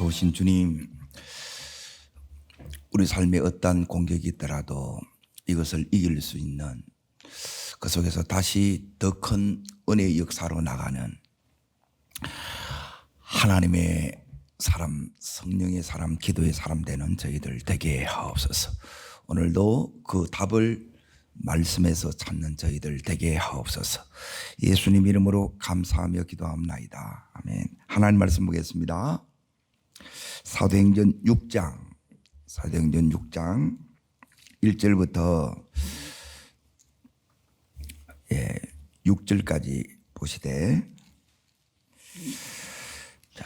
좋으신 주님, 우리 삶에 어떠한 공격이 있더라도 이것을 이길 수 있는, 그 속에서 다시 더 큰 은혜의 역사로 나가는 하나님의 사람, 성령의 사람, 기도의 사람 되는 저희들 되게 하옵소서. 오늘도 그 답을 말씀에서 찾는 저희들 되게 하옵소서. 예수님 이름으로 감사하며 기도합나이다. 아멘. 하나님 말씀 보겠습니다. 사도행전 6장 1절부터 6절까지 보시되, 자,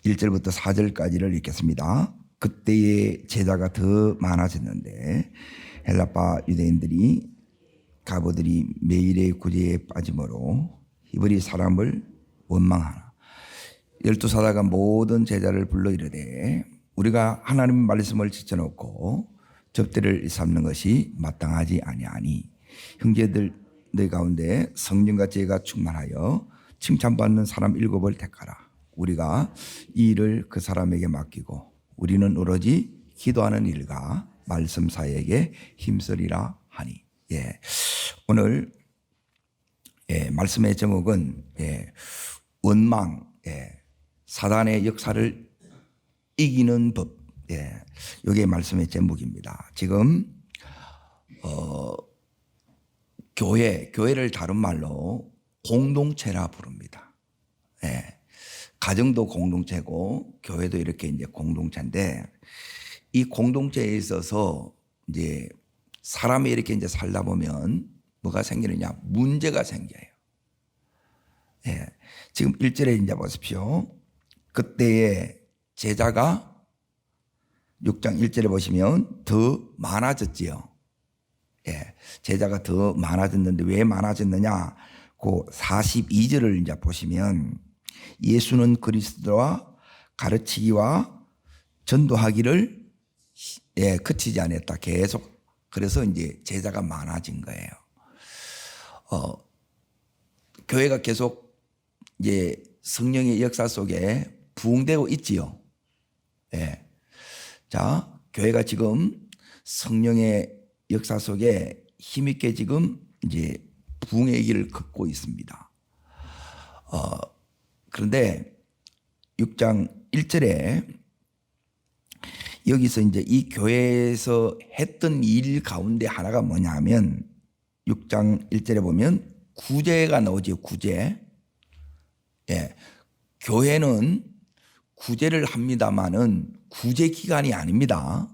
1절부터 4절까지를 읽겠습니다. 그때의 제자가 더 많아졌는데 헬라파 유대인들이 가보들이 매일의 구제에 빠짐으로 히브리 사람을 원망하나. 12사도가 모든 제자를 불러 이르되 우리가 하나님 말씀을 지켜놓고 접대를 삼는 것이 마땅하지 아니하니 형제들 내 가운데 성령과 지혜가 충만하여 칭찬받는 사람 7을 택하라. 우리가 이 일을 그 사람에게 맡기고 우리는 오로지 기도하는 일과 말씀 사이에게 힘쓰리라 하니. 오늘 말씀의 제목은 원망, 사단의 역사를 이기는 법. 이게 말씀의 제목입니다. 지금 교회를 다른 말로 공동체라 부릅니다. 가정도 공동체고 교회도 이렇게 이제 공동체인데, 이 공동체에 있어서 이제 사람이 이렇게 이제 살다 보면 뭐가 생기느냐? 문제가 생겨요. 지금 1절에 이제 보십시오. 그때의 제자가 6장 1절에 보시면 더 많아졌지요. 제자가 더 많아졌는데 왜 많아졌느냐? 그 42절을 이제 보시면 예수는 그리스도와 가르치기와 전도하기를 그치지 않았다. 계속. 그래서 이제 제자가 많아진 거예요. 교회가 계속 이제 성령의 역사 속에 부흥되고 있지요. 자, 교회가 지금 성령의 역사 속에 힘있게 지금 이제 부흥의 길을 걷고 있습니다. 그런데 6장 1절에 여기서 이제 이 교회에서 했던 일 가운데 하나가 뭐냐면 6장 1절에 보면 구제가 나오죠. 구제. 교회는 구제를 합니다만은 구제 기관이 아닙니다.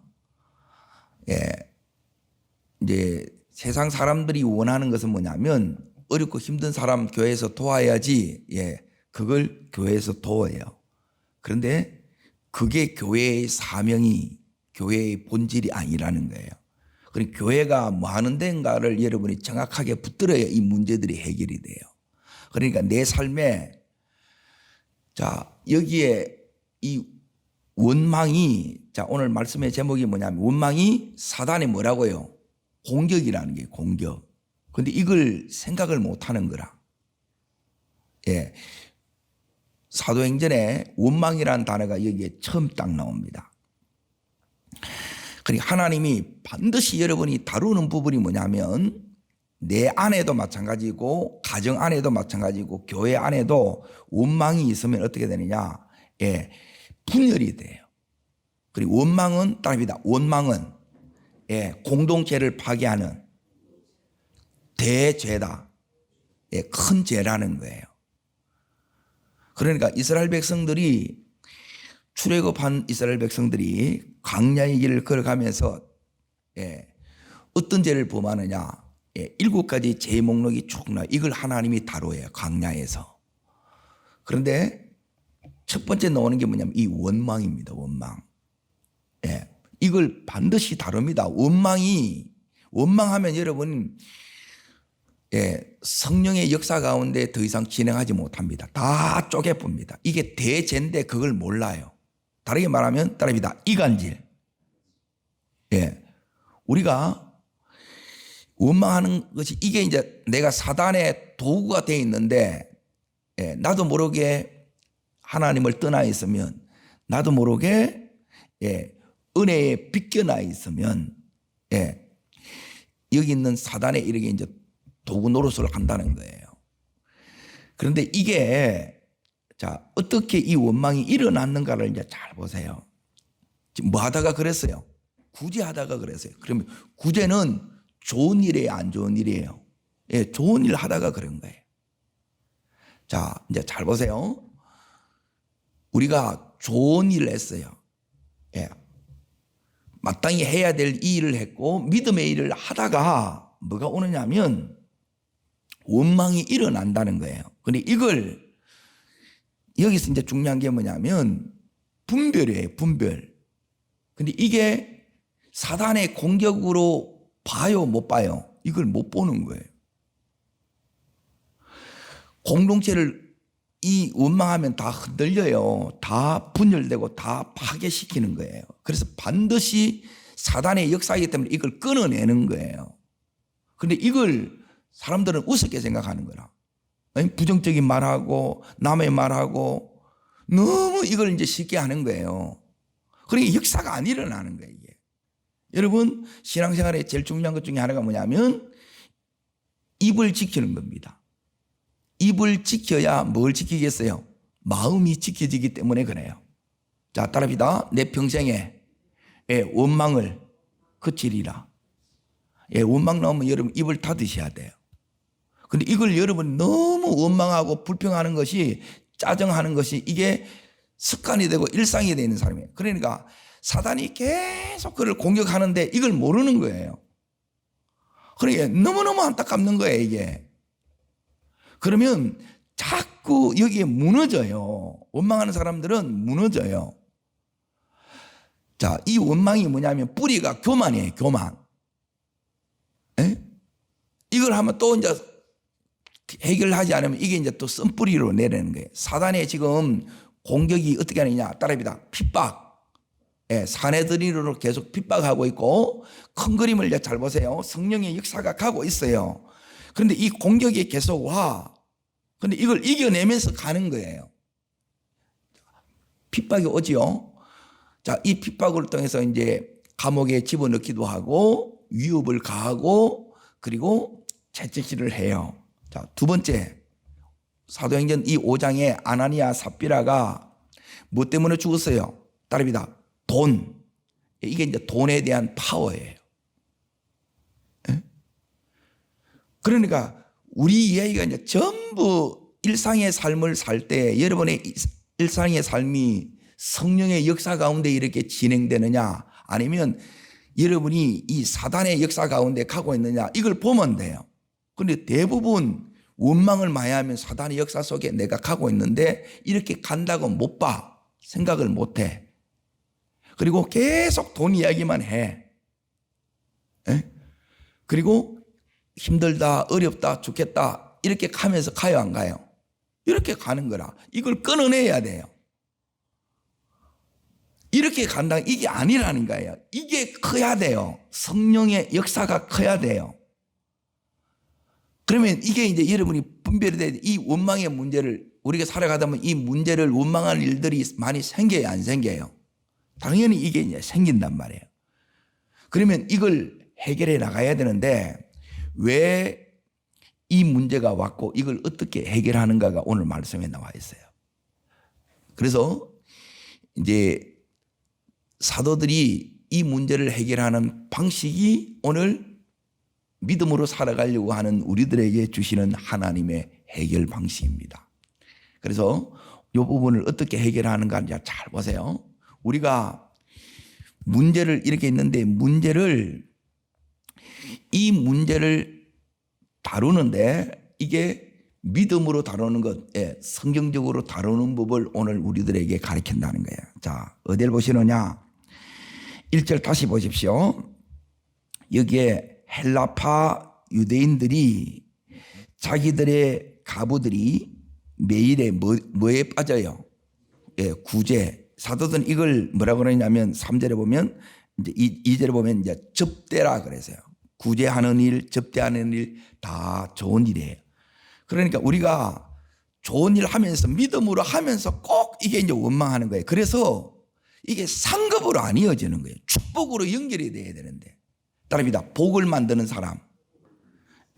이제 세상 사람들이 원하는 것은 뭐냐면 어렵고 힘든 사람 교회에서 도와야지. 그걸 교회에서 도와요. 그런데 그게 교회의 사명이, 교회의 본질이 아니라는 거예요. 그러니까 교회가 뭐 하는 데인가를 여러분이 정확하게 붙들어야 이 문제들이 해결이 돼요. 그러니까 내 삶에, 자, 여기에 이 원망이, 자, 오늘 말씀의 제목이 뭐냐면 원망이 사단의 뭐라고요? 공격이라는 게 공격. 근데 이걸 생각을 못 하는 거라. 사도행전에 원망이라는 단어가 여기에 처음 딱 나옵니다. 그러니까 하나님이 반드시 여러분이 다루는 부분이 뭐냐면 내 안에도 마찬가지고 가정 안에도 마찬가지고 교회 안에도 원망이 있으면 어떻게 되느냐? 분열이 돼요. 그리고 원망은 따릅니다. 원망은 공동체를 파괴하는 대죄다. 큰 죄라는 거예요. 그러니까 이스라엘 백성들이, 출애굽한 이스라엘 백성들이 광야의 길을 걸어가면서 어떤 죄를 범하느냐? 7가지 죄 목록이 쭉 나와요. 이걸 하나님이 다뤄요. 광야에서. 그런데 첫 번째 나오는 게 뭐냐면 이 원망입니다. 원망. 이걸 반드시 다룹니다. 원망하면 여러분, 성령의 역사 가운데 더 이상 진행하지 못합니다. 다 쪼개봅니다. 이게 대죄인데 그걸 몰라요. 다르게 말하면 따릅니다. 이간질. 우리가 원망하는 것이, 이게 이제 내가 사단의 도구가 되어 있는데 나도 모르게 하나님을 떠나 있으면 나도 모르게 은혜에 빗겨나 있으면 여기 있는 사단에 이렇게 이제 도구 노릇을 한다는 거예요. 그런데 이게 자 어떻게 이 원망이 일어났는가를 이제 잘 보세요. 지금 뭐 하다가 그랬어요? 구제하다가 그랬어요. 그러면 구제는 좋은 일이에요, 안 좋은 일이에요? 좋은 일 하다가 그런 거예요. 자 이제 잘 보세요. 우리가 좋은 일을 했어요. 마땅히 해야 될 이 일을 했고 믿음의 일을 하다가 뭐가 오느냐면 원망이 일어난다는 거예요. 근데 이걸 여기서 이제 중요한 게 뭐냐면 분별이에요, 분별. 근데 이게 사단의 공격으로 봐요, 못 봐요? 이걸 못 보는 거예요. 공동체를 이 원망하면 다 흔들려요. 다 분열되고 다 파괴시키는 거예요. 그래서 반드시 사단의 역사이기 때문에 이걸 끊어내는 거예요. 근데 이걸 사람들은 우습게 생각하는 거라. 부정적인 말하고 남의 말하고 너무 이걸 이제 쉽게 하는 거예요. 그러니까 역사가 안 일어나는 거예요. 이게. 여러분 신앙생활에 제일 중요한 것 중에 하나가 뭐냐면 입을 지키는 겁니다. 입을 지켜야 뭘 지키겠어요? 마음이 지켜지기 때문에 그래요. 자 따라합니다. 내 평생에 원망을 그치리라. 원망 나오면 여러분 입을 닫으셔야 돼요. 근데 이걸 여러분 너무 원망하고 불평하는 것이 짜증하는 것이 이게 습관이 되고 일상이 되는 사람이에요. 그러니까 사단이 계속 그를 공격하는데 이걸 모르는 거예요. 그러니까 너무너무 안타깝는 거예요 이게. 그러면 자꾸 여기에 무너져요. 원망하는 사람들은 무너져요. 자, 이 원망이 뭐냐면 뿌리가 교만이에요, 교만. 이걸 하면 또 이제 해결하지 않으면 이게 이제 또 쓴뿌리로 내리는 거예요. 사단의 지금 공격이 어떻게 하느냐? 따라합니다. 핍박. 사내들이로 계속 핍박하고 있고 큰 그림을 이제 잘 보세요. 성령의 역사가 가고 있어요. 그런데 이 공격이 계속 와. 근데 이걸 이겨내면서 가는 거예요. 핍박이 오지요. 자, 이 핍박을 통해서 이제 감옥에 집어넣기도 하고 위협을 가하고 그리고 채찍질을 해요. 자, 두 번째 사도행전 이 5장에 아나니아 삽비라가 뭐 때문에 죽었어요? 따릅니다. 돈. 이게 이제 돈에 대한 파워예요. 그러니까 우리 이야기가 이제 전부 일상의 삶을 살 때 여러분의 일상의 삶이 성령의 역사 가운데 이렇게 진행되느냐 아니면 여러분이 이 사단의 역사 가운데 가고 있느냐 이걸 보면 돼요. 그런데 대부분 원망을 많이 하면 사단의 역사 속에 내가 가고 있는데 이렇게 간다고 못 봐. 생각을 못 해. 그리고 계속 돈 이야기만 해. 그리고 힘들다, 어렵다, 죽겠다 이렇게 가면서 가요, 안 가요? 이렇게 가는 거라. 이걸 끊어내야 돼요. 이렇게 간다, 이게 아니라는 거예요. 이게 커야 돼요. 성령의 역사가 커야 돼요. 그러면 이게 이제 여러분이 분별이 돼야 돼. 이 원망의 문제를 우리가 살아가다 보면 이 문제를 원망하는 일들이 많이 생겨요, 안 생겨요? 당연히 이게 이제 생긴단 말이에요. 그러면 이걸 해결해 나가야 되는데 왜 이 문제가 왔고 이걸 어떻게 해결하는가가 오늘 말씀에 나와 있어요. 그래서 이제 사도들이 이 문제를 해결하는 방식이 오늘 믿음으로 살아가려고 하는 우리들에게 주시는 하나님의 해결 방식입니다. 그래서 이 부분을 어떻게 해결하는가 잘 보세요. 우리가 문제를 이렇게 있는데 이 문제를 다루는데 이게 믿음으로 다루는 것, 성경적으로 다루는 법을 오늘 우리들에게 가르친다는 거예요. 자, 어디를 보시느냐? 1절 다시 보십시오. 여기에 헬라파 유대인들이 자기들의 가부들이 매일에 뭐에 빠져요? 구제. 사도들은 이걸 뭐라고 그러냐면 3절에 보면 이제 2절에 보면 이제 접대라 그래서요. 구제하는 일, 접대하는 일 다 좋은 일이에요. 그러니까 우리가 좋은 일 하면서 믿음으로 하면서 꼭 이게 이제 원망하는 거예요. 그래서 이게 상급으로 안 이어지는 거예요. 축복으로 연결이 돼야 되는데. 따릅니다. 복을 만드는 사람.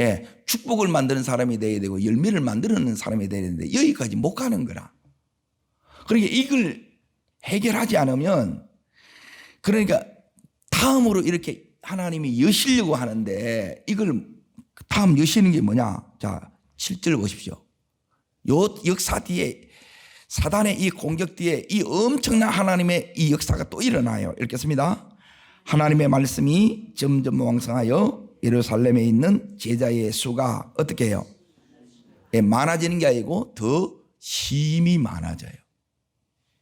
예, 축복을 만드는 사람이 돼야 되고 열매를 만드는 사람이 돼야 되는데 여기까지 못 가는 거라. 그러니까 이걸 해결하지 않으면 그러니까 다음으로 이렇게 하나님이 여시려고 하는데 이걸 다음 여시는 게 뭐냐. 자, 7절 보십시오. 요 역사 뒤에 사단의 이 공격 뒤에 이 엄청난 하나님의 이 역사가 또 일어나요. 읽겠습니다. 하나님의 말씀이 점점 왕성하여 예루살렘에 있는 제자의 수가 어떻게 해요? 예, 많아지는 게 아니고 더 심히 많아져요.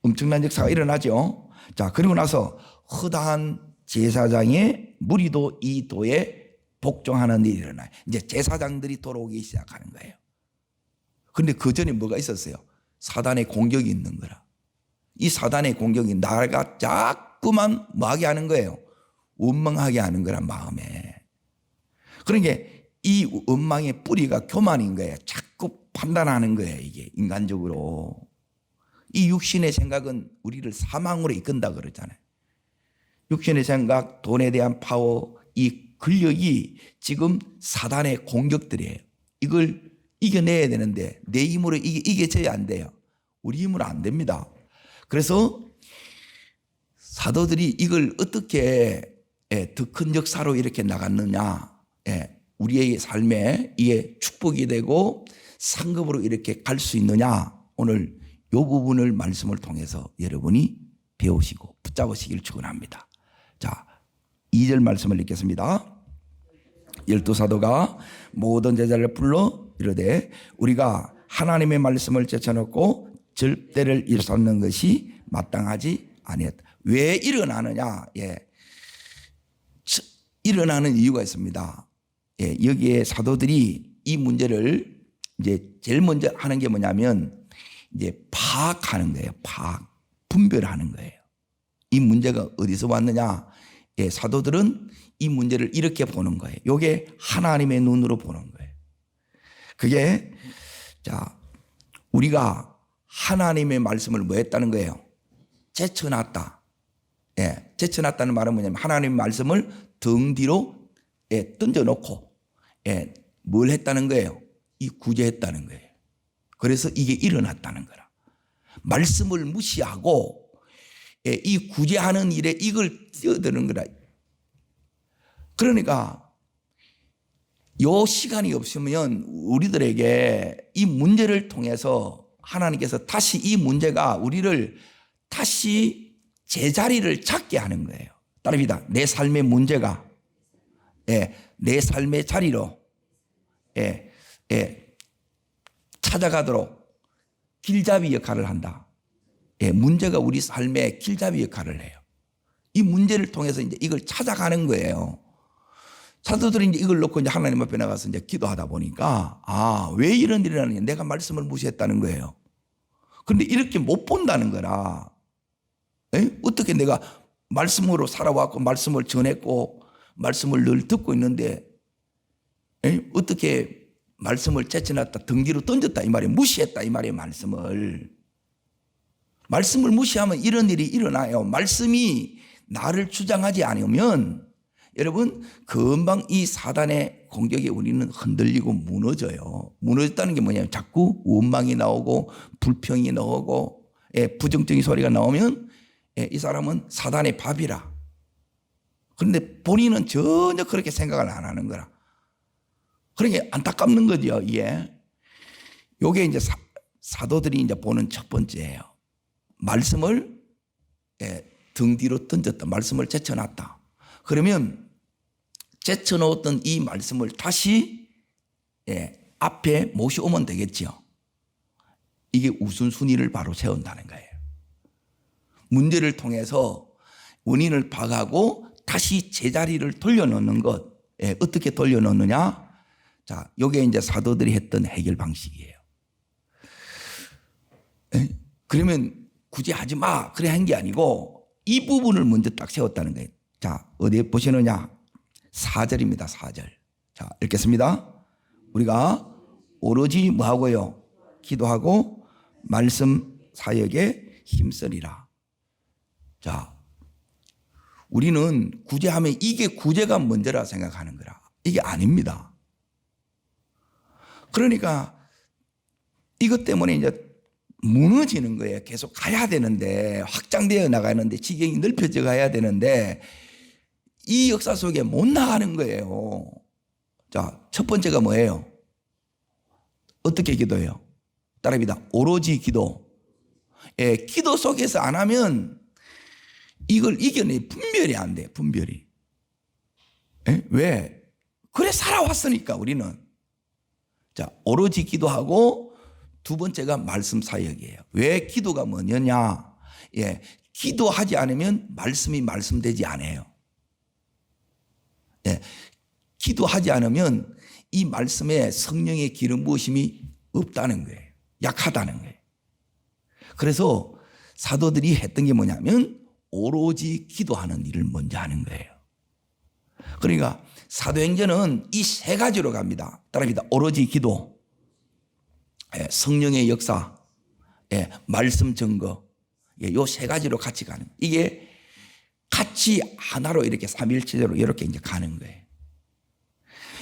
엄청난 역사가 일어나죠. 자, 그리고 나서 허다한 제사장의 무리도 이 도에 복종하는 일이 일어나요. 이제 제사장들이 돌아오기 시작하는 거예요. 그런데 그 전에 뭐가 있었어요? 사단의 공격이 있는 거라. 이 사단의 공격이 나가 자꾸만 뭐하게 하는 거예요? 원망하게 하는 거란 마음에. 그러니까 이 원망의 뿌리가 교만인 거예요. 자꾸 판단하는 거예요. 이게 인간적으로. 이 육신의 생각은 우리를 사망으로 이끈다 그러잖아요. 육신의 생각, 돈에 대한 파워, 이 근력이 지금 사단의 공격들이에요. 이걸 이겨내야 되는데 내 힘으로 이겨져야 안 돼요. 우리 힘으로 안 됩니다. 그래서 사도들이 이걸 어떻게 더 큰 역사로 이렇게 나갔느냐. 우리의 삶에 이게 축복이 되고 상급으로 이렇게 갈 수 있느냐. 오늘 이 부분을 말씀을 통해서 여러분이 배우시고 붙잡으시길 축원합니다. 자, 2절 말씀을 읽겠습니다. 12사도가 모든 제자를 불러 이르되 우리가 하나님의 말씀을 제쳐놓고 절대를 일삼는 것이 마땅하지 아니었다. 왜 일어나느냐? 일어나는 이유가 있습니다. 여기에 사도들이 이 문제를 이제 제일 먼저 하는 게 뭐냐면 이제 파악하는 거예요. 분별하는 거예요. 이 문제가 어디서 왔느냐? 사도들은 이 문제를 이렇게 보는 거예요. 이게 하나님의 눈으로 보는 거예요. 그게 자, 우리가 하나님의 말씀을 뭐 했다는 거예요? 제쳐놨다. 제쳐놨다는 말은 뭐냐면 하나님의 말씀을 등 뒤로 던져놓고 뭘 했다는 거예요? 이 구제했다는 거예요. 그래서 이게 일어났다는 거라. 말씀을 무시하고 이 구제하는 일에 이걸 뛰어드는 거라. 그러니까 요 시간이 없으면 우리들에게 이 문제를 통해서 하나님께서 다시 이 문제가 우리를 다시 제자리를 찾게 하는 거예요. 따릅니다. 내 삶의 문제가 내 삶의 자리로 찾아가도록 길잡이 역할을 한다. 문제가 우리 삶의 길잡이 역할을 해요. 이 문제를 통해서 이제 이걸 찾아가는 거예요. 사도들이 이제 이걸 놓고 이제 하나님 앞에 나가서 이제 기도하다 보니까 왜 이런 일이 일어나냐? 내가 말씀을 무시했다는 거예요. 그런데 이렇게 못 본다는 거라. 어떻게 내가 말씀으로 살아왔고 말씀을 전했고 말씀을 늘 듣고 있는데 어떻게 말씀을 제쳐놨다 등 뒤로 던졌다 이 말이에요. 무시했다 이 말이에요. 말씀을 무시하면 이런 일이 일어나요. 말씀이 나를 주장하지 않으면 여러분 금방 이 사단의 공격에 우리는 흔들리고 무너져요. 무너졌다는 게 뭐냐면 자꾸 원망이 나오고 불평이 나오고 부정적인 소리가 나오면 이 사람은 사단의 밥이라. 그런데 본인은 전혀 그렇게 생각을 안 하는 거라. 그러니까 안타깝는 거죠. 이게 이제 사도들이 이제 보는 첫 번째예요. 말씀을 등 뒤로 던졌다. 말씀을 제쳐놨다. 그러면 제쳐놓았던 이 말씀을 다시 앞에 모셔오면 되겠죠. 이게 우선순위를 바로 세운다는 거예요. 문제를 통해서 원인을 파악하고 다시 제자리를 돌려놓는 것. 어떻게 돌려놓느냐? 자, 이게 이제 사도들이 했던 해결 방식이에요. 그러면 굳이 하지 마. 그래 한 게 아니고 이 부분을 먼저 딱 세웠다는 거예요. 자, 어디에 보시느냐? 4절입니다. 4절. 자, 읽겠습니다. 우리가 오로지 뭐하고요? 기도하고 말씀 사역에 힘쓰리라. 자, 우리는 구제하면 이게 구제가 먼저라 생각하는 거라. 이게 아닙니다. 그러니까 이것 때문에 이제 무너지는 거예요. 계속 가야 되는데, 확장되어 나가는데, 지경이 넓혀져 가야 되는데 이 역사 속에 못 나가는 거예요. 자, 첫 번째가 뭐예요? 어떻게 기도해요? 따라합니다. 오로지 기도. 예, 기도 속에서 안 하면 이걸 이겨내 분별이 안 돼. 분별이. 예? 왜? 그래 살아왔으니까 우리는. 자, 오로지 기도하고 두 번째가 말씀 사역이에요. 왜 기도가 뭐냐? 예, 기도하지 않으면 말씀이 말씀되지 않아요. 예, 기도하지 않으면 이 말씀에 성령의 기름 부으심이 없다는 거예요. 약하다는 거예요. 그래서 사도들이 했던 게 뭐냐면 오로지 기도하는 일을 먼저 하는 거예요. 그러니까 사도행전은 이 세 가지로 갑니다. 따라합니다. 오로지 기도, 성령의 역사, 말씀 증거, 요 세 가지로 같이 가는 거예요. 이게 같이 하나로 이렇게 삼일체제로 이렇게 이제 가는 거예요.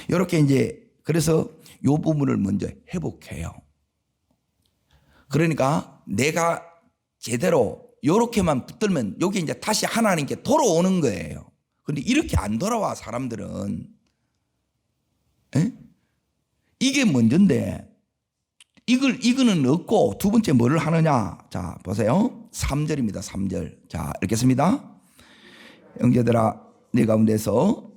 이렇게 이제 그래서 요 부분을 먼저 회복해요. 그러니까 내가 제대로 요렇게만 붙들면 여기 이제 다시 하나님께 돌아오는 거예요. 근데 이렇게 안 돌아와 사람들은. 에? 이게 먼저인데 이거는 없고 두 번째 뭐를 하느냐? 자, 보세요. 3절입니다. 3절. 자, 읽겠습니다. 형제들아, 네 가운데서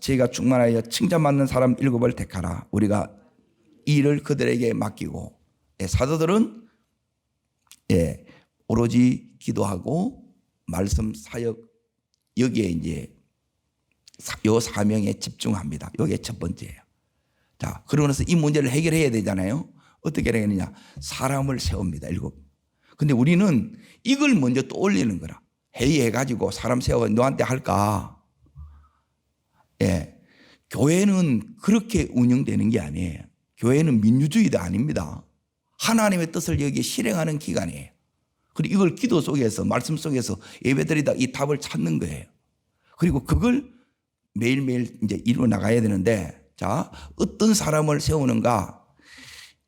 제가 충만하여 칭찬받는 사람 7을 택하라. 우리가 이 일을 그들에게 맡기고. 사도들은 오로지 기도하고 말씀 사역, 여기에 이제 요 사명에 집중합니다. 이게 첫 번째예요. 자, 그러고 나서 이 문제를 해결해야 되잖아요. 어떻게 해야되느냐? 사람을 세웁니다. 7. 근데 우리는 이걸 먼저 또 올리는 거라. 회의해가지고 사람 세워 너한테 할까? 예. 교회는 그렇게 운영되는 게 아니에요. 교회는 민주주의도 아닙니다. 하나님의 뜻을 여기에 실행하는 기관이에요. 그리고 이걸 기도 속에서, 말씀 속에서 예배드리다 이 답을 찾는 거예요. 그리고 그걸 매일매일 이제 이루어 나가야 되는데, 자, 어떤 사람을 세우는가?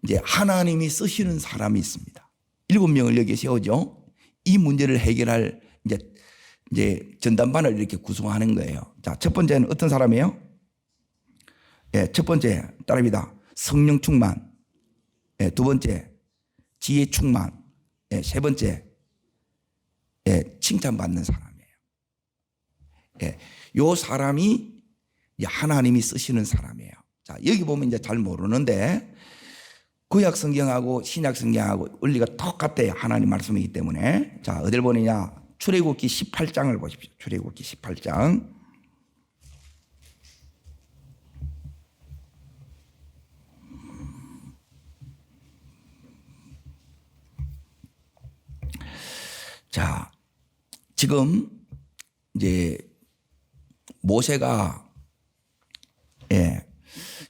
이제 하나님이 쓰시는 사람이 있습니다. 7명을 여기에 세우죠. 이 문제를 해결할 이제 전담반을 이렇게 구성하는 거예요. 자, 첫 번째는 어떤 사람이에요? 예, 첫 번째 따라합니다. 성령 충만. 예, 두 번째 지혜 충만. 예, 세 번째 칭찬받는 사람이에요. 예, 요 사람이 하나님이 쓰시는 사람이에요. 자, 여기 보면 이제 잘 모르는데 구약 성경하고 신약 성경하고 원리가 똑같아요. 하나님 말씀이기 때문에. 자, 어딜 보느냐? 출애굽기 18장을 보십시오. 출애굽기 18장. 자, 지금 이제 모세가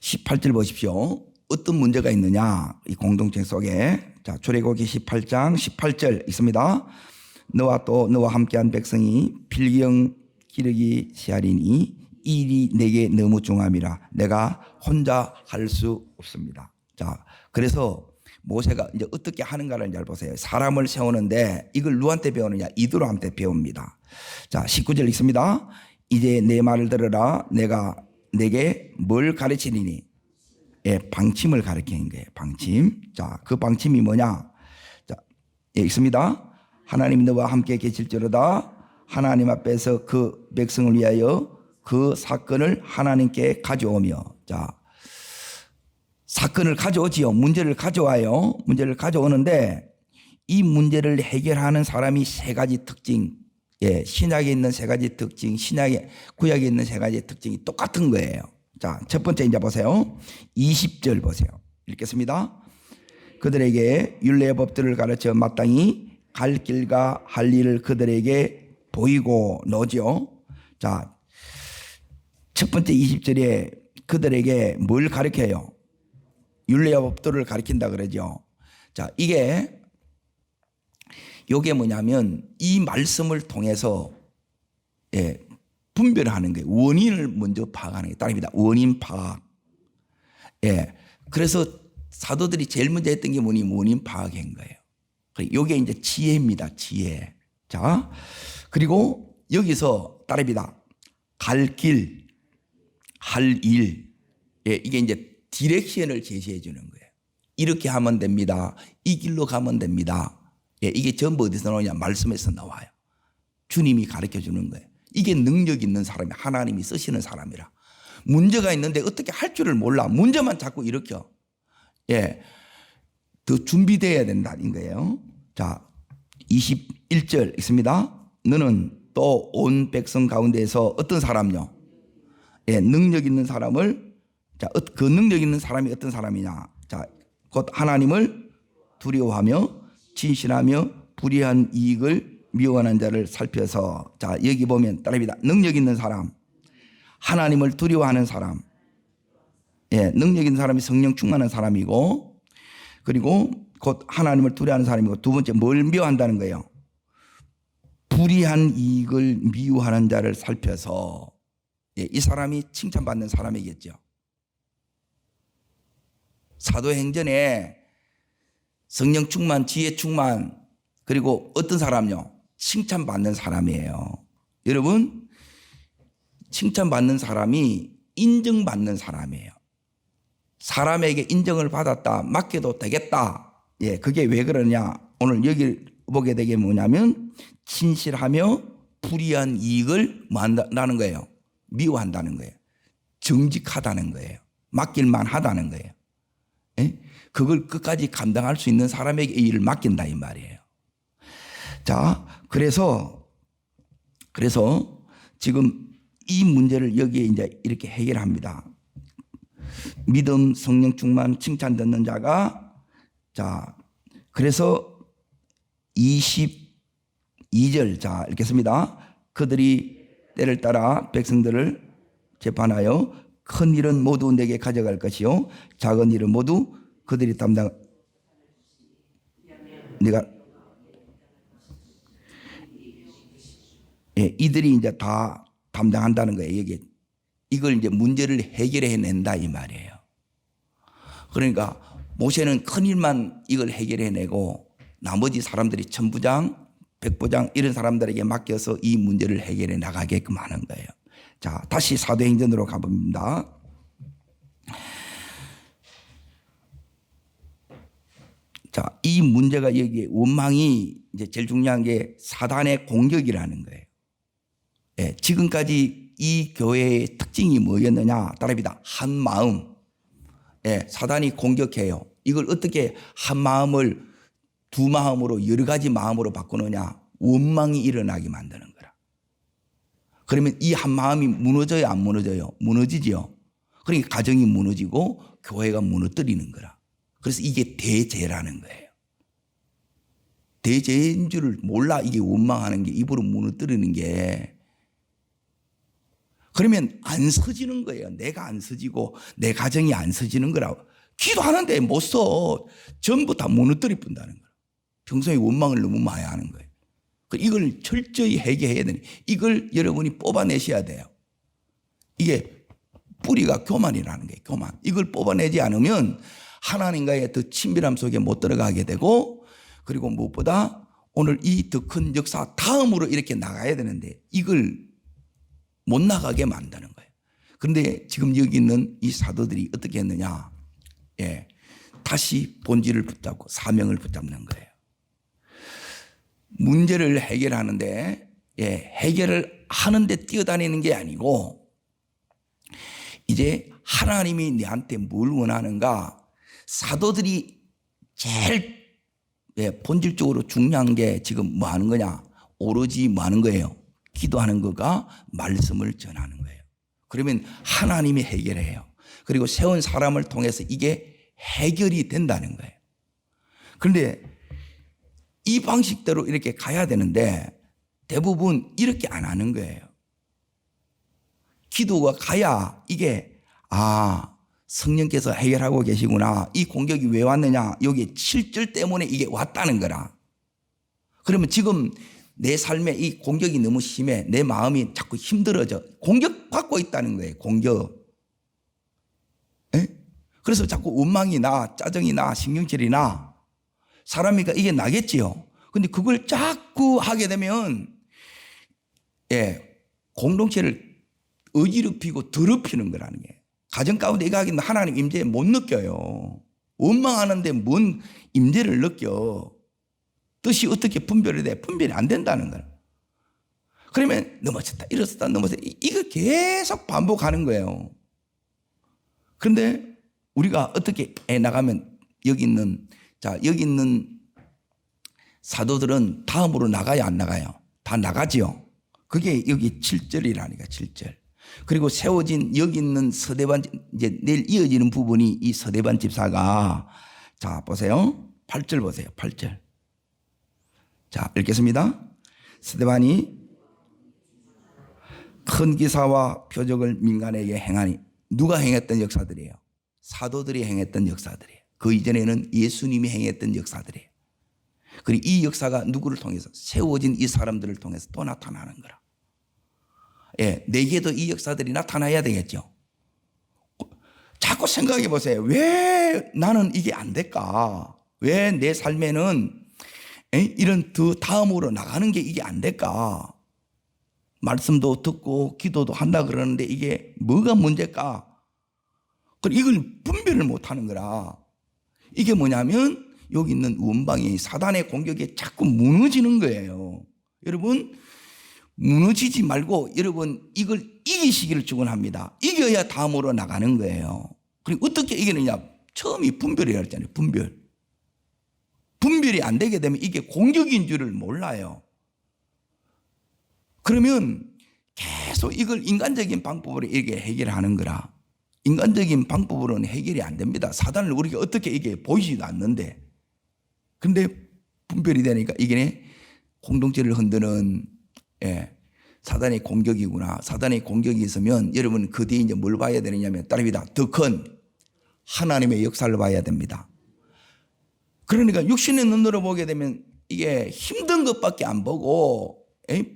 18절 보십시오. 어떤 문제가 있느냐? 이 공동체 속에. 자, 출애굽기 18장 18절 있습니다. 너와 또 너와 함께한 백성이 필경 기르기 시하리니 이 일이 내게 너무 중함이라 내가 혼자 할 수 없습니다. 자, 그래서 모세가 이제 어떻게 하는가를 잘 보세요. 사람을 세우는데 이걸 누구한테 배우느냐? 이드로한테 배웁니다. 자, 19절 읽습니다. 이제 내 말을 들으라. 내가 내게 뭘 가르치리니? 방침을 가르치는 거예요. 방침. 자, 그 방침이 뭐냐? 자, 읽습니다. 하나님 너와 함께 계실지로다. 하나님 앞에서 그 백성을 위하여 그 사건을 하나님께 가져오며. 자, 사건을 가져오지요. 문제를 가져와요. 문제를 가져오는데 이 문제를 해결하는 사람이 세 가지 특징. 신약에 있는 세 가지 특징, 구약에 있는 세 가지 특징이 똑같은 거예요. 자, 첫 번째 이제 보세요. 20절 보세요. 읽겠습니다. 그들에게 율례의 법들을 가르쳐 마땅히 갈 길과 할 일을 그들에게 보이고 노죠. 자, 첫 번째 20절에 그들에게 뭘 가르쳐요? 율례의 법들을 가르친다 그러죠. 자, 요게 뭐냐면 이 말씀을 통해서 분별하는 거예요. 원인을 먼저 파악하는 게 따릅니다. 원인 파악. 그래서 사도들이 제일 먼저 했던 게 뭐니? 원인 파악인 거예요. 요게 이제 지혜입니다. 지혜. 자, 그리고 여기서 따릅니다. 갈 길, 할 일. 이게 이제 디렉션을 제시해 주는 거예요. 이렇게 하면 됩니다. 이 길로 가면 됩니다. 이게 전부 어디서 나오냐? 말씀에서 나와요. 주님이 가르쳐 주는 거예요. 이게 능력 있는 사람이 하나님이 쓰시는 사람이라. 문제가 있는데 어떻게 할 줄을 몰라. 문제만 자꾸 일으켜. 더 준비되어야 된다는 거예요. 자, 21절 있습니다. 너는 또 온 백성 가운데에서 어떤 사람요? 능력 있는 사람을, 자, 그 능력 있는 사람이 어떤 사람이냐? 자, 곧 하나님을 두려워하며 진실하며 불의한 이익을 미워하는 자를 살펴서, 자, 여기 보면 따릅니다. 능력 있는 사람, 하나님을 두려워하는 사람, 능력 있는 사람이 성령 충만한 사람이고, 그리고 곧 하나님을 두려워하는 사람이고, 두 번째 뭘 미워한다는 거예요? 불의한 이익을 미워하는 자를 살펴서, 이 사람이 칭찬받는 사람이겠죠. 사도행전에 성령 충만, 지혜 충만, 그리고 어떤 사람요? 칭찬받는 사람이에요. 여러분, 칭찬받는 사람이 인정받는 사람이에요. 사람에게 인정을 받았다, 맡겨도 되겠다. 그게 왜 그러냐? 오늘 여기 보게 되게 뭐냐면 진실하며 불의한 이익을 뭐 한다는 거예요? 미워한다는 거예요. 정직하다는 거예요. 맡길만 하다는 거예요. 그걸 끝까지 감당할 수 있는 사람에게 이 일을 맡긴다 이 말이에요. 자, 그래서 지금 이 문제를 여기에 이제 이렇게 해결합니다. 믿음, 성령 충만, 칭찬 듣는 자가, 자, 그래서 22절, 자, 읽겠습니다. 그들이 때를 따라 백성들을 재판하여 큰 일은 모두 내게 가져갈 것이요 작은 일은 모두 그들이 내가 이들이 이제 다 담당한다는 거예요. 이걸 이제 문제를 해결해 낸다 이 말이에요. 그러니까 모세는 큰 일만 이걸 해결해 내고 나머지 사람들이 천부장, 백부장 이런 사람들에게 맡겨서 이 문제를 해결해 나가게끔 하는 거예요. 자, 다시 사도행전으로 가봅니다. 자, 이 문제가 여기에 원망이 이제 제일 중요한 게 사단의 공격이라는 거예요. 지금까지 이 교회의 특징이 뭐였느냐? 따릅니다. 한 마음. 사단이 공격해요. 이걸 어떻게 한 마음을 두 마음으로 여러 가지 마음으로 바꾸느냐? 원망이 일어나게 만드는 거라. 그러면 이 한 마음이 무너져요, 안 무너져요? 무너지죠. 그러니까 가정이 무너지고 교회가 무너뜨리는 거라. 그래서 이게 대죄라는 거예요. 대죄인 줄을 몰라 이게 원망하는 게, 입으로 무너뜨리는 게. 그러면 안 서지는 거예요. 내가 안 서지고 내 가정이 안 서지는 거라고. 기도하는데 못 서. 전부 다 무너뜨리 뿐다는 거예요. 평소에 원망을 너무 많이 하는 거예요. 이걸 철저히 해결해야 되니 이걸 여러분이 뽑아내셔야 돼요. 이게 뿌리가 교만이라는 거예요. 교만. 이걸 뽑아내지 않으면 하나님과의 더 친밀함 속에 못 들어가게 되고, 그리고 무엇보다 오늘 이 더 큰 역사 다음으로 이렇게 나가야 되는데 이걸 못 나가게 만드는 거예요. 그런데 지금 여기 있는 이 사도들이 어떻게 했느냐? 다시 본질을 붙잡고 사명을 붙잡는 거예요. 문제를 해결하는데, 해결을 하는데 뛰어다니는 게 아니고, 이제 하나님이 내한테 뭘 원하는가? 사도들이 제일 본질적으로 중요한 게 지금 뭐 하는 거냐? 오로지 뭐 하는 거예요? 기도하는 거가 말씀을 전하는 거예요. 그러면 하나님이 해결해요. 그리고 세운 사람을 통해서 이게 해결이 된다는 거예요. 그런데 이 방식대로 이렇게 가야 되는데 대부분 이렇게 안 하는 거예요. 기도가 가야 이게 성령께서 해결하고 계시구나. 이 공격이 왜 왔느냐? 여기 7절 때문에 이게 왔다는 거라. 그러면 지금 내 삶에 이 공격이 너무 심해. 내 마음이 자꾸 힘들어져. 공격받고 있다는 거예요. 공격. 에? 그래서 자꾸 원망이 나, 짜증이 나, 신경질이 나. 사람이니까 이게 나겠지요. 근데 그걸 자꾸 하게 되면 공동체를 어지럽히고 더럽히는 거라는 게. 가정 가운데 이거 하기는 하나님 임재 못 느껴요. 원망하는데 뭔 임재를 느껴. 뜻이 어떻게 분별이 돼? 분별이 안 된다는 거예요. 그러면 넘어졌다, 일어섰다, 넘어졌다. 이거 계속 반복하는 거예요. 그런데 우리가 어떻게 나가면 여기 있는 사도들은 다음으로 나가야 안 나가요? 다 나가지요. 그게 여기 7절이라니까, 7절. 그리고 세워진 여기 있는 서대반, 이제 내일 이어지는 부분이 이 서대반 집사가, 자, 보세요. 8절 보세요. 8절. 자, 읽겠습니다. 스데반이 큰 기사와 표적을 민간에게 행하니. 누가 행했던 역사들이에요? 사도들이 행했던 역사들이에요. 그 이전에는 예수님이 행했던 역사들이에요. 그리고 이 역사가 누구를 통해서? 세워진 이 사람들을 통해서 또 나타나는 거라. 내게도 이 역사들이 나타나야 되겠죠. 자꾸 생각해 보세요. 왜 나는 이게 안 될까? 왜 내 삶에는 이런 더 다음으로 나가는 게 이게 안 될까? 말씀도 듣고 기도도 한다 그러는데 이게 뭐가 문제일까? 그리고 이걸 분별을 못 하는 거라. 이게 뭐냐면 여기 있는 원방이 사단의 공격에 자꾸 무너지는 거예요. 여러분, 무너지지 말고 여러분 이걸 이기시기를 축원합니다. 이겨야 다음으로 나가는 거예요. 그리고 어떻게 이기느냐? 처음이 분별이라고 했잖아요. 분별이 안 되게 되면 이게 공격인 줄을 몰라요. 그러면 계속 이걸 인간적인 방법으로 이렇게 해결하는 거라. 인간적인 방법으로는 해결이 안 됩니다. 사단을 우리가 어떻게 이게 보이지도 않는데. 근데 분별이 되니까 이게 공동체를 흔드는 사단의 공격이구나. 사단의 공격이 있으면 여러분 그 뒤에 이제 뭘 봐야 되느냐면 따릅니다. 더 큰 하나님의 역사를 봐야 됩니다. 그러니까 육신의 눈으로 보게 되면 이게 힘든 것밖에 안 보고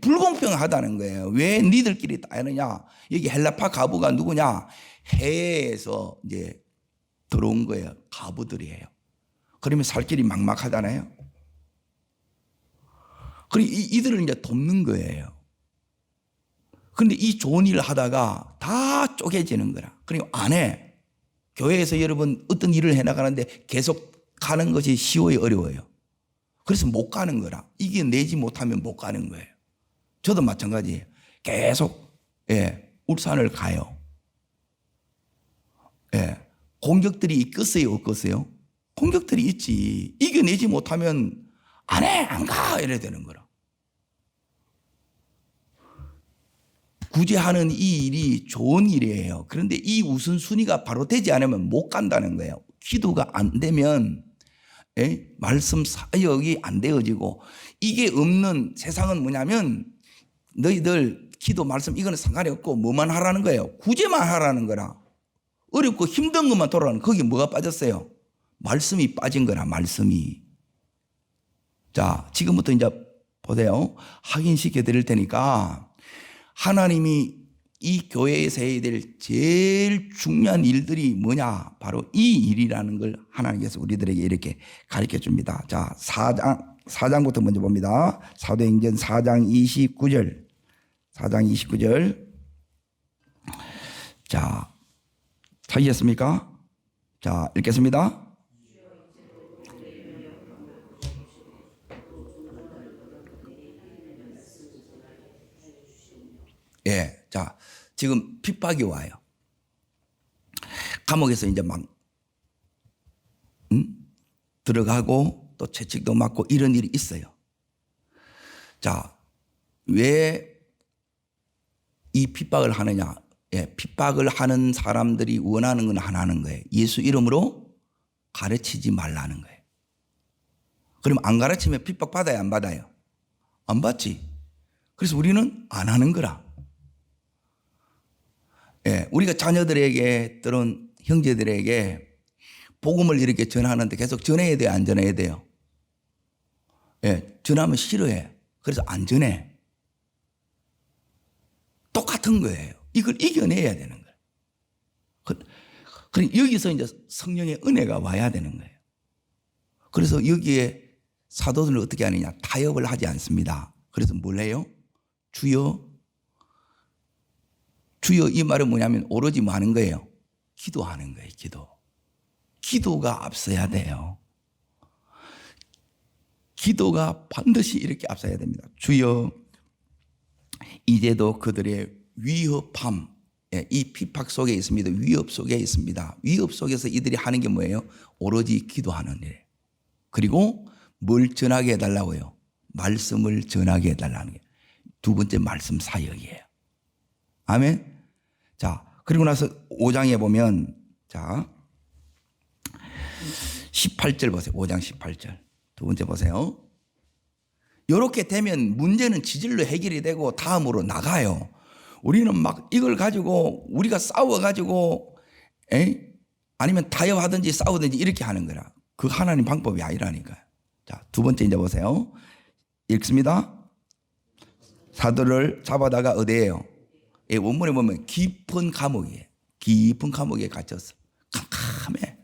불공평하다는 거예요. 왜 니들끼리 따느냐? 여기 헬라파 가부가 누구냐? 해에서 이제 들어온 거예요. 가부들이에요. 그러면 살 길이 막막하잖아요. 그리고 이들을 이제 돕는 거예요. 그런데 이 좋은 일을 하다가 다 쪼개지는 거라. 그리고 안 해. 교회에서 여러분 어떤 일을 해나가는데 계속 가는 것이 쉬워요, 어려워요? 그래서 못 가는 거라. 이겨내지 못하면 못 가는 거예요. 저도 마찬가지예요. 계속 울산을 가요. 공격들이 있겠어요, 없겠어요? 공격들이 있지. 이겨내지 못하면 안 해, 안 가 이래야 되는 거라. 구제하는 이 일이 좋은 일이에요. 그런데 이 우선순위가 바로 되지 않으면 못 간다는 거예요. 기도가 안 되면 말씀 사역이 안 되어지고, 이게 없는 세상은 뭐냐면 너희들 기도 말씀 이거는 상관이 없고 뭐만 하라는 거예요. 구제만 하라는 거라. 어렵고 힘든 것만 돌아가는, 거기 뭐가 빠졌어요? 말씀이 빠진 거라. 말씀이. 자, 지금부터 이제 보세요. 확인시켜 드릴 테니까 하나님이 이 교회에서 해야 될 제일 중요한 일들이 뭐냐? 바로 이 일이라는 걸 하나님께서 우리들에게 이렇게 가르쳐 줍니다. 자, 4장부터 먼저 봅니다. 사도행전 4장 29절. 4장 29절. 자, 찾으셨습니까? 자, 읽겠습니다. 자, 지금 핍박이 와요. 감옥에서 이제 막 들어가고 또 채찍도 맞고 이런 일이 있어요. 자, 왜 이 핍박을 하느냐? 핍박을 하는 사람들이 원하는 건 하나는 거예요. 예수 이름으로 가르치지 말라는 거예요. 그럼 안 가르치면 핍박 받아요, 안 받아요? 안 받지. 그래서 우리는 안 하는 거라. 우리가 자녀들에게 때론 형제들에게 복음을 이렇게 전하는데 계속 전해야 돼요, 안 전해야 돼요? 예, 전하면 싫어해. 그래서 안 전해. 똑같은 거예요. 이걸 이겨내야 되는 거예요. 그러니까 여기서 이제 성령의 은혜가 와야 되는 거예요. 그래서 여기에 사도들은 어떻게 하느냐? 타협을 하지 않습니다. 그래서 뭘 해요? 주여, 주여, 이 말은 뭐냐면 오로지 뭐 하는 거예요? 기도하는 거예요. 기도가 앞서야 돼요. 기도가 반드시 이렇게 앞서야 됩니다. 주여, 이제도 그들의 위협함, 이 핍박 속에 있습니다. 위협 속에 있습니다. 위협 속에서 이들이 하는 게 뭐예요? 오로지 기도하는 일. 그리고 뭘 전하게 해달라고요? 말씀을 전하게 해달라는 게 두 번째 말씀 사역이에요. 아멘. 자, 그리고 나서 5장에 보면, 자, 18절 보세요. 5장 18절. 두 번째 보세요. 이렇게 되면 문제는 지질로 해결이 되고 다음으로 나가요. 우리는 막 이걸 가지고 우리가 싸워가지고 아니면 타협하든지 싸우든지 이렇게 하는 거라. 그 하나님 방법이 아니라니까요. 자, 두 번째 이제 보세요. 읽습니다. 사도를 잡아다가 어디에요? 원문에 보면 깊은 감옥이에요. 깊은 감옥에 갇혔어. 캄캄해.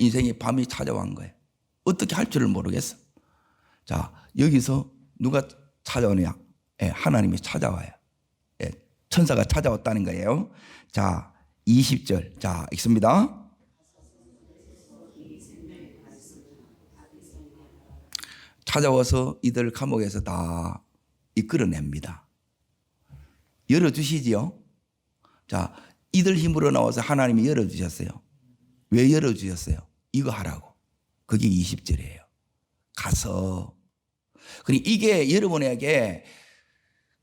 인생의 밤이 찾아온 거예요. 어떻게 할 줄을 모르겠어. 자, 여기서 누가 찾아오느냐? 하나님이 찾아와요. 천사가 찾아왔다는 거예요. 자, 20절. 자, 읽습니다. 찾아와서 이들 감옥에서 다 이끌어냅니다. 열어주시지요. 자, 이들 힘으로 나와서 하나님이 열어주셨어요. 왜 열어주셨어요? 이거 하라고. 그게 20절이에요. 가서. 그러니까 이게 여러분에게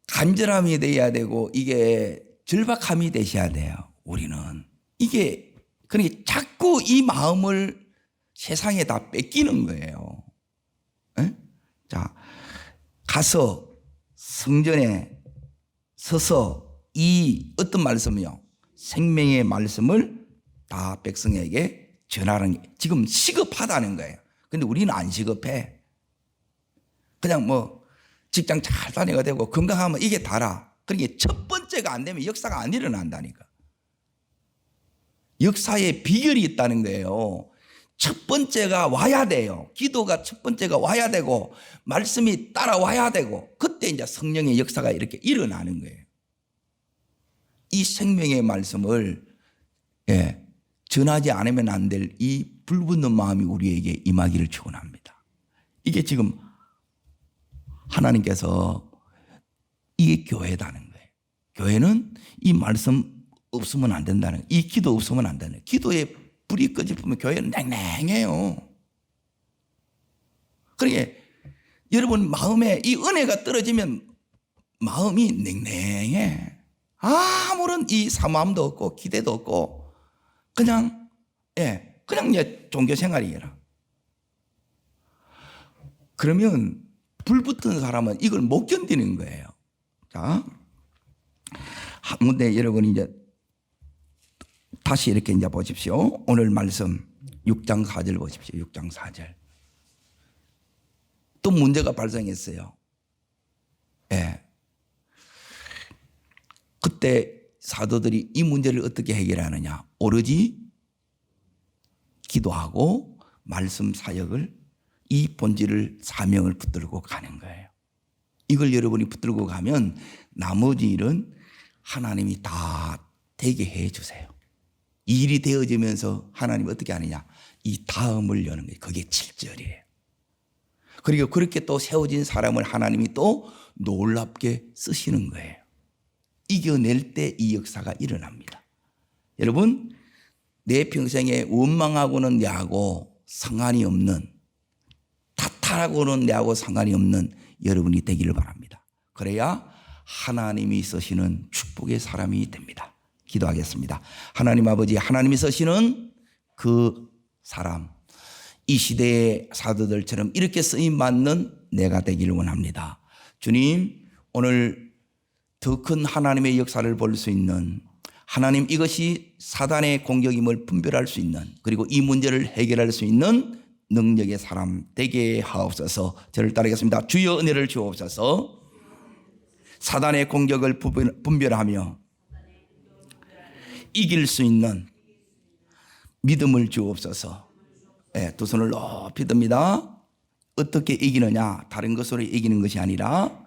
간절함이 돼야 되고 이게 절박함이 되셔야 돼요. 우리는. 이게 그러니까 자꾸 이 마음을 세상에 다 뺏기는 거예요. 에? 자, 가서 성전에 서서 이 어떤 말씀이요? 생명의 말씀을 다 백성에게 전하는 게 지금 시급하다는 거예요. 근데 우리는 안 시급해. 그냥 뭐 직장 잘 다니가 되고 건강하면 이게 다라. 그러니까 첫 번째가 안 되면 역사가 안 일어난다니까. 역사에 비결이 있다는 거예요. 첫 번째가 와야 돼요. 기도가 첫 번째가 와야 되고 말씀이 따라와야 되고 그때 이제 성령의 역사가 이렇게 일어나는 거예요. 이 생명의 말씀을 전하지 않으면 안 될 이 불붙는 마음이 우리에게 임하기를 축원합니다. 이게 지금 하나님께서 이게 교회다는 거예요. 교회는 이 말씀 없으면 안 된다는 거예요. 이 기도 없으면 안 되는 거예요. 기도에 불이 꺼질 뿐면 교회는 냉랭해요. 그러니까 여러분 마음에 이 은혜가 떨어지면 마음이 냉랭해. 아무런 이 사모함도 없고 기대도 없고 그냥 종교 생활이라. 그러면 불 붙은 사람은 이걸 못 견디는 거예요. 자, 근데 여러분 이제 다시 이렇게 이제 보십시오. 오늘 말씀 6장 4절 보십시오. 6장 4절. 또 문제가 발생했어요. 그때 사도들이 이 문제를 어떻게 해결하느냐? 오로지 기도하고 말씀 사역을 이 본질을 사명을 붙들고 가는 거예요. 이걸 여러분이 붙들고 가면 나머지 일은 하나님이 다 되게 해 주세요. 이 일이 되어지면서 하나님이 어떻게 하느냐? 이 다음을 여는 거예요. 그게 7절이에요. 그리고 그렇게 또 세워진 사람을 하나님이 또 놀랍게 쓰시는 거예요. 이겨낼 때 이 역사가 일어납니다. 여러분, 내 평생에 원망하고는 내하고 상관이 없는, 탓하고는 내하고 상관이 없는 여러분이 되기를 바랍니다. 그래야 하나님이 쓰시는 축복의 사람이 됩니다. 기도하겠습니다. 하나님 아버지, 하나님이 쓰시는 그 사람, 이 시대의 사도들처럼 이렇게 쓰임받는 내가 되기를 원합니다. 주님, 오늘 더 큰 하나님의 역사를 볼 수 있는, 하나님, 이것이 사단의 공격임을 분별할 수 있는, 그리고 이 문제를 해결할 수 있는 능력의 사람 되게 하옵소서. 저를 따르겠습니다. 주여 은혜를 주옵소서. 사단의 공격을 분별하며 이길 수 있는 믿음을 주옵소서. 네, 두 손을 높이 듭니다. 어떻게 이기느냐? 다른 것으로 이기는 것이 아니라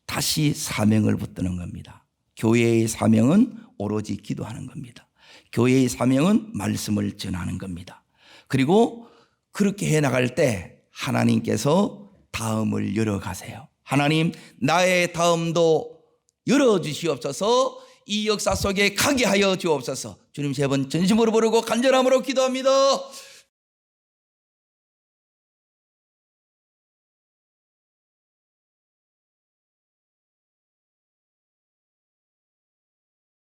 다시 사명을 붙드는 겁니다. 교회의 사명은 오로지 기도하는 겁니다. 교회의 사명은 말씀을 전하는 겁니다. 그리고 그렇게 해나갈 때 하나님께서 다음을 열어가세요. 하나님, 나의 다음도 열어주시옵소서. 이 역사 속에 가게 하여 주옵소서. 주님, 세 번 전심으로 부르고 간절함으로 기도합니다.